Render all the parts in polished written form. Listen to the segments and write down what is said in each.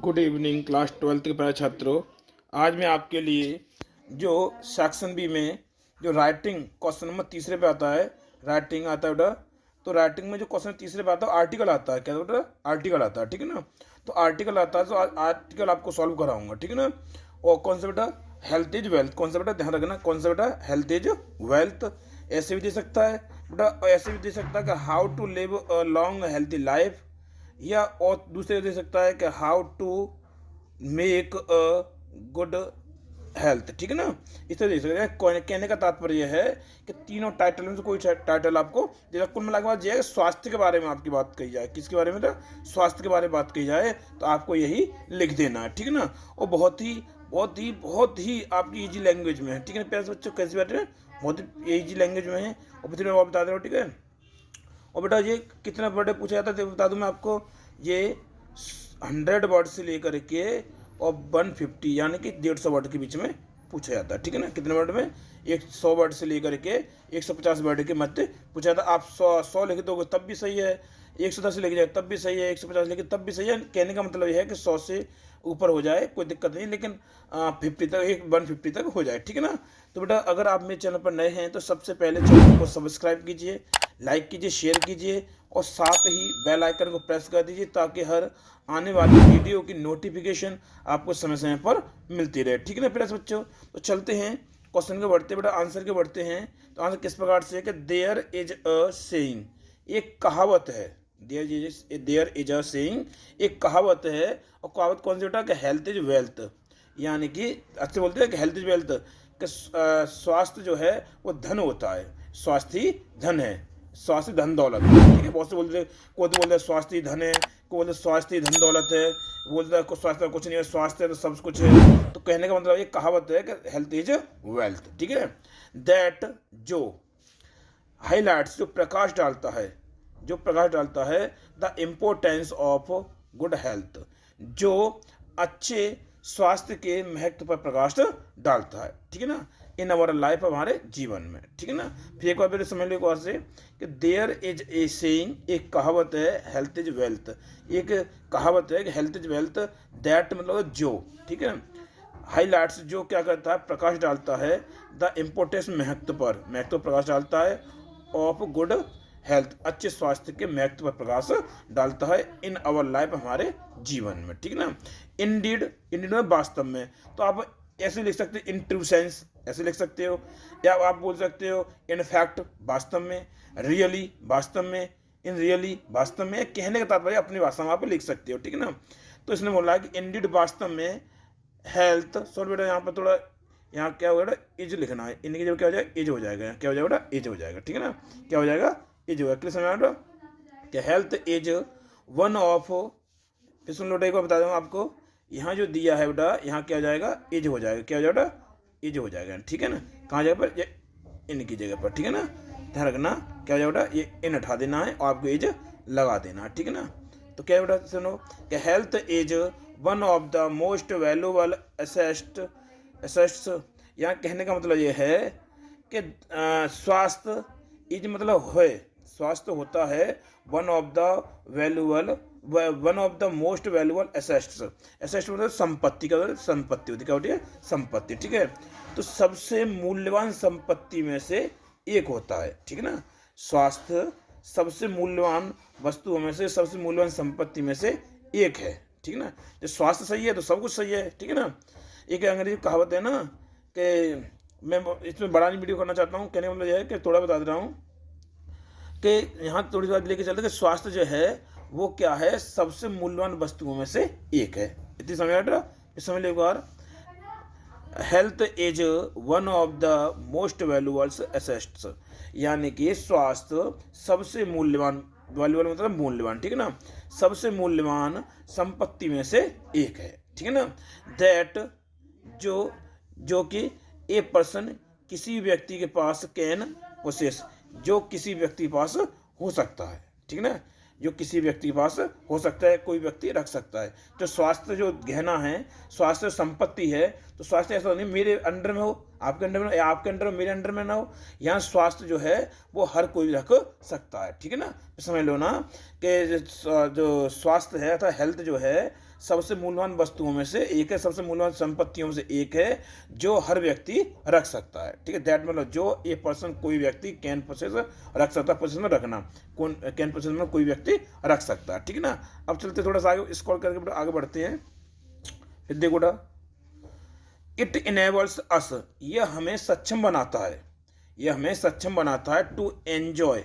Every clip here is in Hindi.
गुड इवनिंग क्लास 12th के प्यारे छात्रों। आज मैं आपके लिए जो सेक्शन बी में जो राइटिंग क्वेश्चन नंबर तीसरे पे आता है, राइटिंग आता है बेटा। तो राइटिंग में जो क्वेश्चन तीसरे पे आता है आर्टिकल आता है, क्या बेटा आर्टिकल आता है, ठीक है ना। तो आर्टिकल आता है तो आर्टिकल आपको सॉल्व कराऊंगा, ठीक है ना। और कौन सा बेटा, हेल्थ इज वेल्थ, कौन सा बेटा ध्यान रखना, कौन सा बेटा हेल्थ इज वेल्थ। ऐसे भी दे सकता है बेटा, ऐसे भी दे सकता है कि how to live a long healthy life, या और दूसरे दे सकता है कि how to make a good health, ठीक है ना। इस तरह देख सकते हैं। कहने का तात्पर्य है कि तीनों टाइटल में से कोई टाइटल आपको जैसा कुल मिला के बाद जो है स्वास्थ्य के बारे में आपकी बात कही जाए, किसके बारे में, तो स्वास्थ्य के बारे में बात कही जाए तो आपको यही लिख देना है, ठीक है ना। और बहुत ही आपकी इजी लैंग्वेज में है, ठीक है ना प्यारे बच्चों। कैसी बात है, बहुत ही इजी लैंग्वेज में है। और फिर मैं बता दे रहा हूँ, ठीक है। और बेटा ये कितना वर्ड पूछा जाता है बता दूं मैं आपको, ये 100 वर्ड से लेकर के और 150 यानी कि 150 वर्ड के बीच में पूछा जाता है, ठीक है ना। कितने वर्ड में, 100 वर्ड से लेकर के 150 वर्ड के मध्य पूछा जाता है। आप 100 लिख दोगे तब भी सही है, 110 लिख जाए तब भी सही है, 150 लिखे तब भी सही है। कहने का मतलब यह है कि 100 से ऊपर हो जाए कोई दिक्कत नहीं, लेकिन 50 तक 150 तक हो जाए, ठीक है ना। तो बेटा अगर आप मेरे चैनल पर नए हैं तो सबसे पहले चैनल को सब्सक्राइब कीजिए, लाइक कीजिए, शेयर कीजिए और साथ ही बेल आइकन को प्रेस कर दीजिए ताकि हर आने वाली वीडियो की नोटिफिकेशन आपको समय समय पर मिलती रहे, ठीक है ना प्यारे बच्चों। तो चलते हैं क्वेश्चन के बढ़ते बेटा, आंसर के बढ़ते हैं। तो आंसर किस प्रकार से है कि देयर इज अ सेइंग, एक कहावत है। देयर इज अ सेइंग, एक कहावत है। और कहावत कौन सी बेटा, कि हेल्थ इज वेल्थ, यानी कि अच्छे बोलते हैं कि हेल्थ इज वेल्थ, कि स्वास्थ्य जो है वो धन होता है, स्वास्थ्य ही धन है, स्वास्थ्य धन दौलत, ठीक है। बहुत से बोलते, कोई तो बोलते हैं स्वास्थ्य ही धन है, कोई बोलते स्वास्थ्य ही धन दौलत है, बोलता है स्वास्थ्य कुछ नहीं है, स्वास्थ्य है तो सब कुछ है। तो कहने का मतलब ये कहावत है कि हेल्थ इज वेल्थ, ठीक है। दैट जो हाईलाइट्स, जो प्रकाश डालता है, जो प्रकाश डालता है the importance of good health, जो अच्छे स्वास्थ्य के महत्व पर प्रकाश डालता है, ठीक है ना, इन अवर लाइफ, हमारे जीवन में, ठीक है ना। फिर एक बार मेरे समझ लो एक बार से कि देयर इज ए सेइंग, एक कहावत है, हेल्थ इज वेल्थ, एक कहावत है कि हेल्थ इज वेल्थ। दैट मतलब जो, ठीक है। हाईलाइट्स जो क्या करता है, प्रकाश डालता है, द इम्पोर्टेंस महत्व पर, महत्व प्रकाश डालता है, ऑफ गुड हेल्थ, अच्छे स्वास्थ्य के महत्व पर प्रकाश डालता है, इन अवर लाइफ, हमारे जीवन में, ठीक है ना। इंडीड, इंडीड में वास्तव में, तो आप ऐसे लिख सकते हो, इन ट्रू सेंस ऐसे लिख सकते हो, या आप बोल सकते हो इन फैक्ट वास्तव में, रियली वास्तव में, इन रियली वास्तव में। कहने का तात्पर्य अपनी भाषा में आप लिख सकते हो, ठीक है ना। तो इसने बोला कि इंडीड वास्तव में हेल्थ, सॉरी बेटा यहाँ पर थोड़ा, यहाँ क्या होगा बेटा, इज लिखना है, इनकी जब क्या हो जाएगा, इज हो जाएगा, क्या हो जाएगा बेटा, इज हो जाएगा, ठीक है ना। क्या हो जाएगा, इज होगा, क्लियर समझ बेटा कि हेल्थ इज वन ऑफ, फिर सुन लो एक बार बता दूँ आपको, यहाँ जो दिया है बेटा, यहाँ क्या हो जाएगा, इज हो जाएगा, क्या हो जाएगा बेटा, इज हो जाएगा, ठीक है ना। कहाँ जगह पर, ये इनकी जगह पर, ठीक है ना। ध्यान रखना, क्या हो जाएगा बेटा, ये इन हटा देना है और आपको इज लगा देना है, ठीक है ना। तो क्या बेटा सुनो कि health is one of the most valuable assets, यहाँ कहने का मतलब ये है कि स्वास्थ्य इज मतलब है, स्वास्थ्य होता है one of the most valuable assets, assets मतलब संपत्ति का, संपत्ति होती क्या होती है, संपत्ति, ठीक है। तो सबसे मूल्यवान संपत्ति में से एक होता है, ठीक है ना। स्वास्थ्य सबसे मूल्यवान वस्तुओं में से, सबसे मूल्यवान संपत्ति में से एक है, ठीक है ना। जब स्वास्थ्य सही है तो सब कुछ सही है, ठीक है ना। एक अंग्रेजी कहावत है ना कि, मैं इसमें बड़ा नहीं वीडियो करना चाहता हूँ, कहने का मतलब यह है कि थोड़ा बता दे रहा हूँ कि यहाँ थोड़ी बात लेके चलते कि स्वास्थ्य जो है वो क्या है, सबसे मूल्यवान वस्तुओं में से एक है। इतनी समझ आ रहा, समझ लो एक बार। Health is one of the most valuable assets, यानी कि स्वास्थ्य सबसे मूल्यवान, वैल्यूबल मतलब मूल्यवान, ठीक है ना, सबसे मूल्यवान संपत्ति में से एक है, ठीक है ना। दैट जो कि ए पर्सन, किसी व्यक्ति के पास, कैन पोसेस, जो किसी व्यक्ति के पास हो सकता है, ठीक है ना, जो किसी व्यक्ति के पास हो सकता है, कोई व्यक्ति रख सकता है। जो स्वास्थ्य जो गहना है, स्वास्थ्य संपत्ति है, तो स्वास्थ्य ऐसा नहीं मेरे अंडर में हो, आपके अंडर में हो, या आपके अंडर में मेरे अंडर में ना हो, यहाँ स्वास्थ्य जो है वो हर कोई रख सकता है, ठीक है ना। समझ लो ना कि जो स्वास्थ्य है अर्थात हेल्थ जो है, सबसे मूल्यवान वस्तुओं में से एक है, सबसे मूल्यवान संपत्तियों में से एक है जो हर व्यक्ति रख सकता है। ठीक है, दैट मतलब जो ए पर्सन कोई व्यक्ति कैन पोसेस रख सकता है, पोसेस में रखना, कौन कैन पोसेस में कोई व्यक्ति रख सकता है। ठीक है ना, अब चलते थोड़ा सा आगे स्क्रॉल करके आगे बढ़ते हैं। फिर देखो इट इनेबल्स अस, यह हमें सक्षम बनाता है, यह हमें सक्षम बनाता है टू एंजॉय,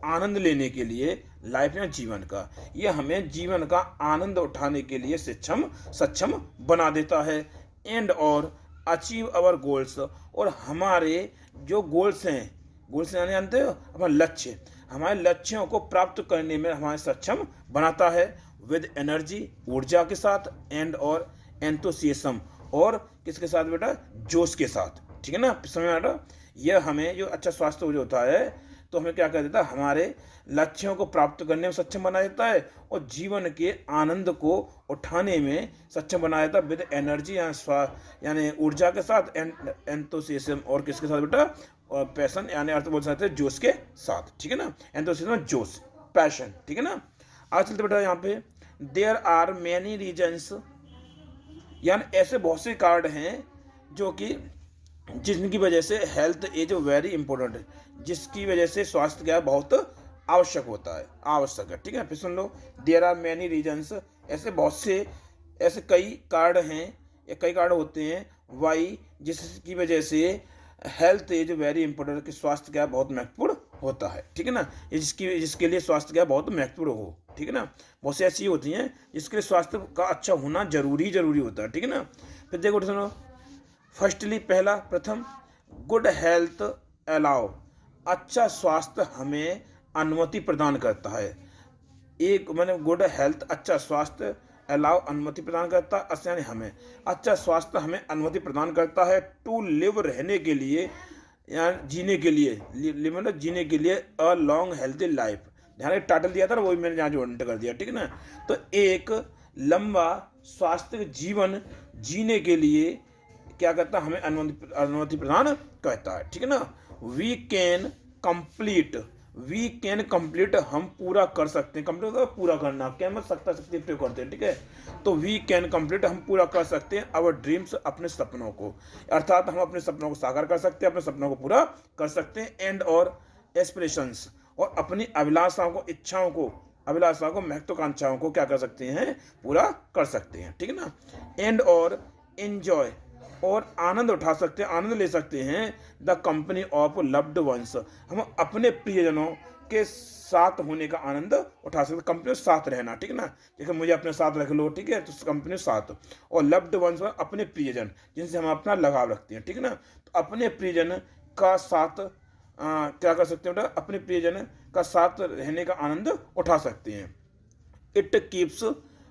आनंद लेने के लिए, लाइफ या जीवन का, यह हमें जीवन का आनंद उठाने के लिए सक्षम बना देता है। एंड और अचीव अवर गोल्स, और हमारे जो गोल्स हैं, गोल्स यानी जानते हो हमारे लक्ष्य, हमारे लक्ष्यों को प्राप्त करने में हमारे सक्षम बनाता है। विद एनर्जी, ऊर्जा के साथ, एंड और एंथुसियाज्म, और किसके साथ बेटा, जोश के साथ। ठीक है ना, समझ में आ रहा। यह हमें जो अच्छा स्वास्थ्य जो होता है तो हमें क्या कर देता है, हमारे लक्ष्यों को प्राप्त करने में सक्षम बना देता है और जीवन के आनंद को उठाने में सक्षम बना देता है। विद एनर्जी यानी ऊर्जा के साथ, एंथुसियाज्म और किसके साथ बेटा, और पैशन यानी अर्थ बोल सकते हैं जोश के साथ। ठीक है ना, एंथुसियाज्म जोश, पैशन। ठीक है ना, आज चलते बेटा यहाँ पे देयर आर मैनी रीजन्स, यानी ऐसे बहुत से कारण हैं जो कि जिनकी वजह से हेल्थ इज वेरी इंपॉर्टेंट है, जिसकी वजह से स्वास्थ्य क्या बहुत आवश्यक होता है, आवश्यक है। ठीक है, फिर सुन लो, देयर आर मैनी रीजन्स, ऐसे बहुत से ऐसे कई कारण हैं या कई कारण होते हैं, वाई जिसकी वजह से हेल्थ इज वेरी इंपॉर्टेंट, कि स्वास्थ्य क्या बहुत महत्वपूर्ण होता है। ठीक है ना, जिसके लिए स्वास्थ्य क्या बहुत महत्वपूर्ण हो। ठीक है ना, बहुत सी ऐसी होती हैं जिसके लिए स्वास्थ्य का अच्छा होना जरूरी होता है। ठीक है ना, फिर देखो सुनो, फर्स्टली पहला प्रथम, गुड हेल्थ अलाउ, अच्छा स्वास्थ्य हमें अनुमति प्रदान करता है। एक मैंने गुड हेल्थ, अच्छा स्वास्थ्य, अलाउ अनुमति प्रदान करता है, यानी हमें अच्छा स्वास्थ्य हमें अनुमति प्रदान करता है टू लिव, रहने के लिए या जीने के लिए, मतलब जीने के लिए, अ लॉन्ग हेल्थी लाइफ। ध्यान टाइटल दिया था ना, वही मैंने यहाँ जो कर दिया। ठीक है ना, तो एक लंबा स्वास्थ्य जीवन जीने के लिए क्या करता है, हमें अनुमति प्रदान करता है। ठीक है ना, वी कैन कंप्लीट, हम पूरा कर सकते हैं, कंप्लीट मतलब पूरा करना, क्या मतलब सकता शक्ति प्रयोग करते हैं। ठीक है, तो वी कैन कंप्लीट, हम पूरा कर सकते हैं अवर ड्रीम्स, अपने सपनों को, अर्थात हम अपने सपनों को साकार कर सकते हैं, अपने सपनों को पूरा कर सकते हैं। एंड और एस्पिरेशंस, और अपनी अभिलाषाओं को महत्वाकांक्षाओं को क्या कर सकते हैं, पूरा कर सकते हैं। ठीक है ना, एंड और एंजॉय, और आनंद उठा सकते हैं, आनंद ले सकते हैं the company of loved ones, हम अपने प्रियजनों के साथ होने का आनंद उठा सकते, कंपनी के साथ रहना। ठीक है ना, जैसे मुझे अपने साथ रख लो, ठीक है, तो कंपनी साथ, और लव्ड वंस अपने प्रियजन जिनसे हम अपना लगाव रखते हैं। ठीक है ना, तो अपने प्रियजन का साथ क्या कर सकते हैं बेटा, अपने प्रियजन का साथ रहने का आनंद उठा सकते हैं। इट कीप्स,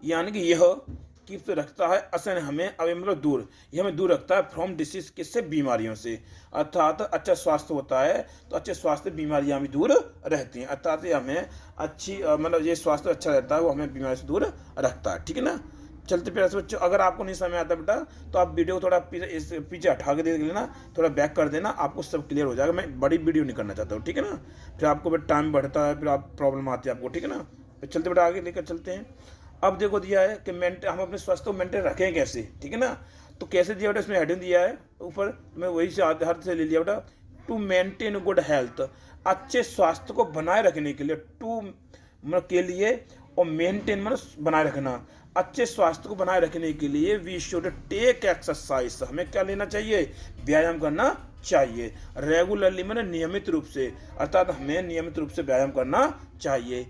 यानी कि यह कीप्स रखता है, असन हमें अवे मतलब दूर, यह हमें दूर रखता है फ्रॉम डिसीज, किससे, बीमारियों से। अर्थात अच्छा स्वास्थ्य होता है तो अच्छे स्वास्थ्य बीमारियां भी दूर रहती हैं, अर्थात ये हमें अच्छी मतलब ये स्वास्थ्य अच्छा रहता है, वो हमें बीमारी से दूर रखता है। ठीक है ना, चलते प्यारे से बच्चों, अगर आपको नहीं समझ आता बेटा तो आप वीडियो को थोड़ा पीछे हटा के देख लेना, थोड़ा बैक कर देना, आपको सब क्लियर हो जाएगा। मैं बड़ी वीडियो नहीं करना चाहता हूँ। ठीक है ना, फिर आपको बेटा टाइम बढ़ता है, फिर आप प्रॉब्लम आती है आपको। ठीक है ना, फिर चलते बेटा आगे लेकर चलते हैं। अब देखो दिया है कि हम अपने स्वास्थ्य को मेंटेन रखें कैसे। ठीक है ना, तो कैसे दिया बेटा, इसमें हेडिंग दिया है ऊपर, मैं वही से आधार से ले लिया बेटा, टू मेंटेन गुड हेल्थ, अच्छे स्वास्थ्य को बनाए रखने के लिए, टू मतलब के लिए, और मेंटेन मतलब बनाए रखना, अच्छे स्वास्थ्य को बनाए रखने के लिए वी शुड टेक एक्सरसाइज, हमें क्या लेना चाहिए, व्यायाम करना चाहिए। रेगुलरली मैंने नियमित रूप से, अर्थात हमें नियमित रूप से व्यायाम करना चाहिए।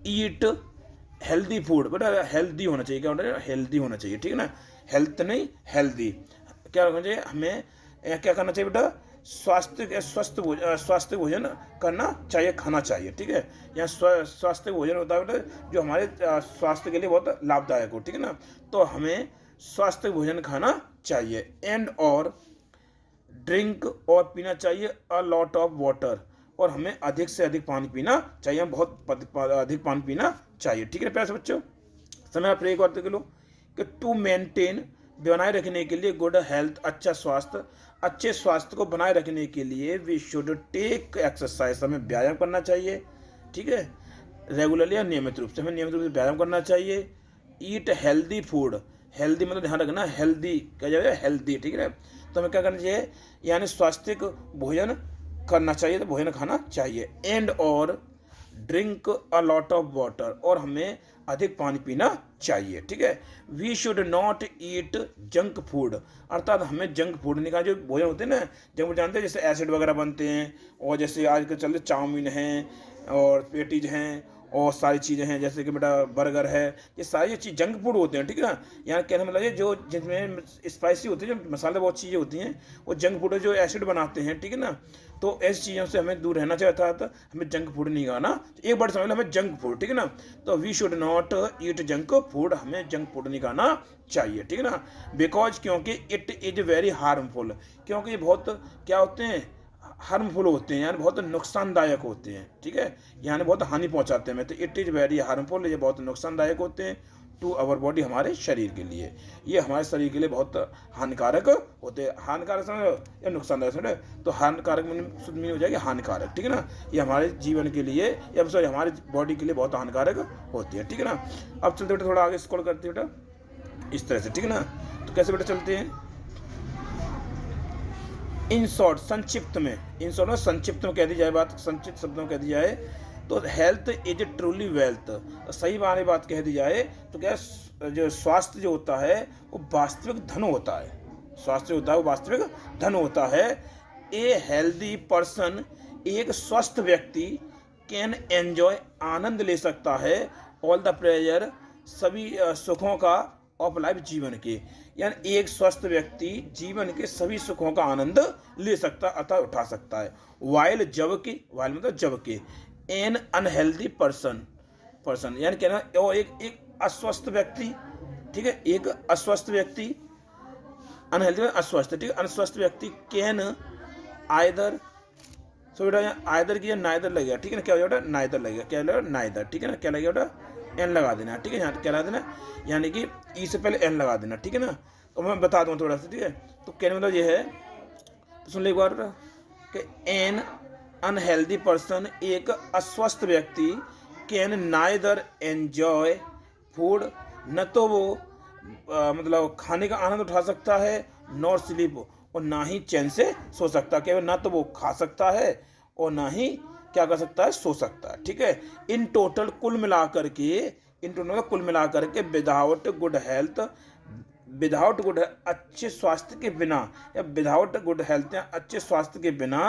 ईट हेल्दी फूड, बेटा हेल्दी होना चाहिए, क्या होना चाहिए, हेल्दी होना चाहिए। ठीक है ना, हेल्थ नहीं हेल्दी, क्या होना चाहिए, हमें क्या करना चाहिए बेटा, स्वास्थ्य भोजन करना चाहिए, खाना चाहिए। ठीक है, यहाँ स्वास्थ्य भोजन होता है बेटा जो हमारे स्वास्थ्य के लिए बहुत लाभदायक हो। ठीक है ना, तो हमें स्वास्थ्य भोजन खाना चाहिए। एंड और ड्रिंक, और पीना चाहिए अ लॉट ऑफ वाटर, और हमें अधिक से अधिक पानी पीना चाहिए, बहुत अधिक पानी पीना चाहिए। ठीक है प्यारे बच्चों, समय आप एक बार देख लो कि टू मेंटेन, बनाए रखने के लिए गुड हेल्थ, अच्छा स्वास्थ्य, अच्छे स्वास्थ्य को बनाए रखने के लिए वी शुड टेक एक्सरसाइज, हमें व्यायाम करना चाहिए। ठीक है, रेगुलरली या नियमित रूप से, हमें नियमित रूप से व्यायाम करना चाहिए। ईट हेल्दी फूड, हेल्दी मतलब ध्यान रखना हेल्दी क्या जाएगा, हेल्दी, ठीक है। तो हमें क्या करना चाहिए, यानी स्वास्थ्यिक भोजन करना चाहिए, तो भोजन खाना चाहिए। एंड और drink a lot of water, और हमें अधिक पानी पीना चाहिए, ठीक है। We should not eat junk food, अर्थात हमें जंक फूड नहीं खाना। जो भोजन होते हैं ना, जंक फूड जानते हैं, जैसे एसिड वगैरह बनते हैं, और जैसे आजकल चलते चाउमीन हैं और पेटीज हैं और सारी चीज़ें हैं, जैसे कि बेटा बर्गर है, ये सारी चीज़ जंक फूड होते हैं, ठीक है ना। यहाँ कहने मतलब ये जो जिसमें स्पाइसी होती है, जो मसाले बहुत चीज़ें होती हैं, वो जंक फूड है, जो एसिड बनाते हैं, ठीक है ना। तो ऐसी चीज़ों से हमें दूर रहना चाहिए, अर्थात हमें जंक फूड नहीं खाना। एक बार समझ लो, हमें जंक फूड, ठीक है ना। तो we should not eat junk food, हमें जंक फूड नहीं खाना चाहिए, ठीक है ना। बिकॉज क्योंकि इट इज़ वेरी हार्मफुल, क्योंकि ये बहुत क्या होते हैं, हार्मफुल होते हैं, यानी बहुत नुकसानदायक होते हैं, ठीक है, यानी बहुत हानि पहुंचाते हैं। तो इट इज़ वेरी हार्मफुल, ये बहुत नुकसानदायक होते हैं टू आवर बॉडी, हमारे शरीर के लिए, ये हमारे शरीर के लिए बहुत हानिकारक होते हैं। हानिकारक समझो या नुकसानदायक समझो, तो हानिकारक शुद्ध मीनिंग हो जाएगी हानिकारक, ठीक है ना। ये हमारे जीवन के लिए या सॉरी हमारे बॉडी के लिए बहुत हानिकारक होती है, ठीक है ना। अब चलते बेटा थोड़ा आगे स्क्रॉल करते बेटा इस तरह से, ठीक है ना। तो कैसे बेटा चलते हैं, इन शॉर्ट संक्षिप्त में, इन शॉर्ट में संक्षिप्त में कह दी जाए बात, संक्षिप्त शब्दों में कह दी जाए तो हेल्थ इज ट्रूली वेल्थ, सही वाली बात कह दी जाए तो क्या जो स्वास्थ्य जो होता है वो वास्तविक धन होता है, स्वास्थ्य होता है वो वास्तविक धन होता है। ए हेल्दी पर्सन, एक स्वस्थ व्यक्ति कैन एंजॉय, आनंद ले सकता है, ऑल द प्लेजर, सभी सुखों का, ऑफ लाइफ, जीवन के, यानी एक स्वस्थ व्यक्ति जीवन के सभी सुखों का आनंद ले सकता अथवा उठा सकता है। वाइल, जबकि, वाइल मतलब जबकि, एन अनहेल्दी पर्सन यानी कहना, और एक अस्वस्थ व्यक्ति, ठीक है, एक अस्वस्थ व्यक्ति, अनहेल्दी अस्वस्थ, ठीक है, अस्वस्थ व्यक्ति कैन आइदर, सो बेटा यहाँ आइदर की नाइदर लगेगा, ठीक है ना, क्या हो जाएगा नाइदर लगेगा, क्या लगेगा नाइदर, ठीक है ना, क्या लगेगा बेटा एन लगा देना, ठीक है, यहाँ क्या लगा देना, यानी कि ई से पहले एन लगा देना, ठीक है ना। तो मैं बता दूँ थोड़ा सा, ठीक है। तो कहने मतलब ये है, तो सुन ले एक बार कि एन अनहेल्दी पर्सन, एक अस्वस्थ व्यक्ति, कैन नाइदर एंजॉय फूड, न तो वो मतलब खाने का आनंद उठा सकता है, नॉर स्लीप, और ना ही चैन से सो सकता, केवल ना तो वो खा सकता है और ना ही क्या कर सकता है, सो सकता है, ठीक है। इन टोटल कुल मिलाकर के without good health, without good, अच्छे स्वास्थ्य के बिना, या विदाउट गुड हेल्थ या अच्छे स्वास्थ्य के बिना,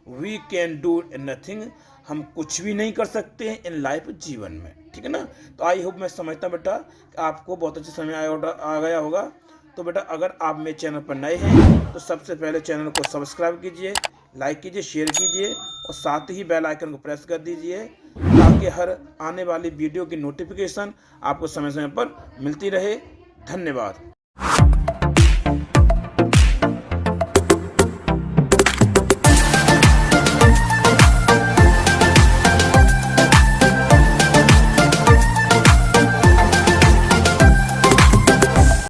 वी कैन डू नथिंग, हम कुछ भी नहीं कर सकते हैं इन लाइफ, जीवन में, ठीक है ना। तो आई होप, मैं समझता बेटा कि आपको बहुत अच्छे समय आ गया होगा। तो बेटा अगर आप मेरे चैनल पर नए हैं तो सबसे पहले चैनल को सब्सक्राइब कीजिए, लाइक कीजिए, शेयर कीजिए, और साथ ही बेल आइकन को प्रेस कर दीजिए, ताकि हर आने वाली वीडियो की नोटिफिकेशन आपको समय समय पर मिलती रहे। धन्यवाद।